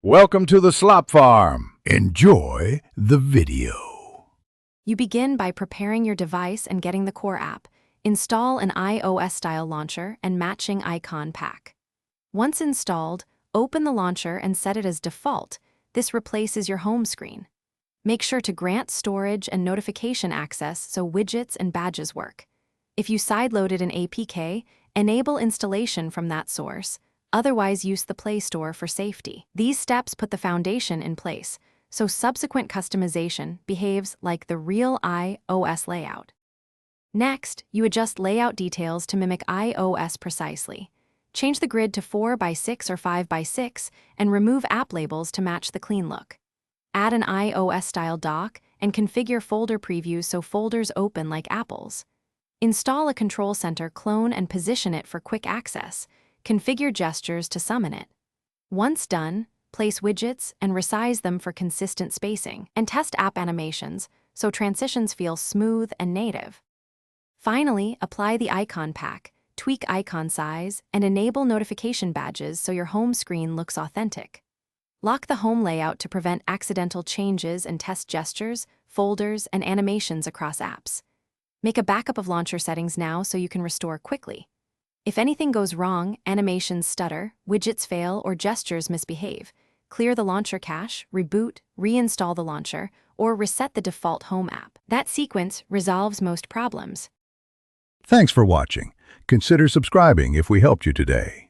Welcome to the Slop Farm. Enjoy the video. You begin by preparing your device and getting the core app. Install an iOS-style launcher and matching icon pack. Once installed, open the launcher and set it as default. This replaces your home screen. Make sure to grant storage and notification access so widgets and badges work. If you sideloaded an APK, enable installation from that source. Otherwise, use the Play Store for safety. These steps put the foundation in place, so subsequent customization behaves like the real iOS layout. Next, you adjust layout details to mimic iOS precisely. Change the grid to 4x6 or 5x6 and remove app labels to match the clean look. Add an iOS-style dock and configure folder previews so folders open like apples. Install a control center clone and position it for quick access. Configure gestures to summon it. Once done, place widgets and resize them for consistent spacing, and test app animations so transitions feel smooth and native. Finally, apply the icon pack, tweak icon size, and enable notification badges so your home screen looks authentic. Lock the home layout to prevent accidental changes and test gestures, folders, and animations across apps. Make a backup of launcher settings now so you can restore quickly. If anything goes wrong, animations stutter, widgets fail, or gestures misbehave, clear the launcher cache, reboot, reinstall the launcher, or reset the default home app. That sequence resolves most problems. Thanks for watching. Consider subscribing if we helped you today.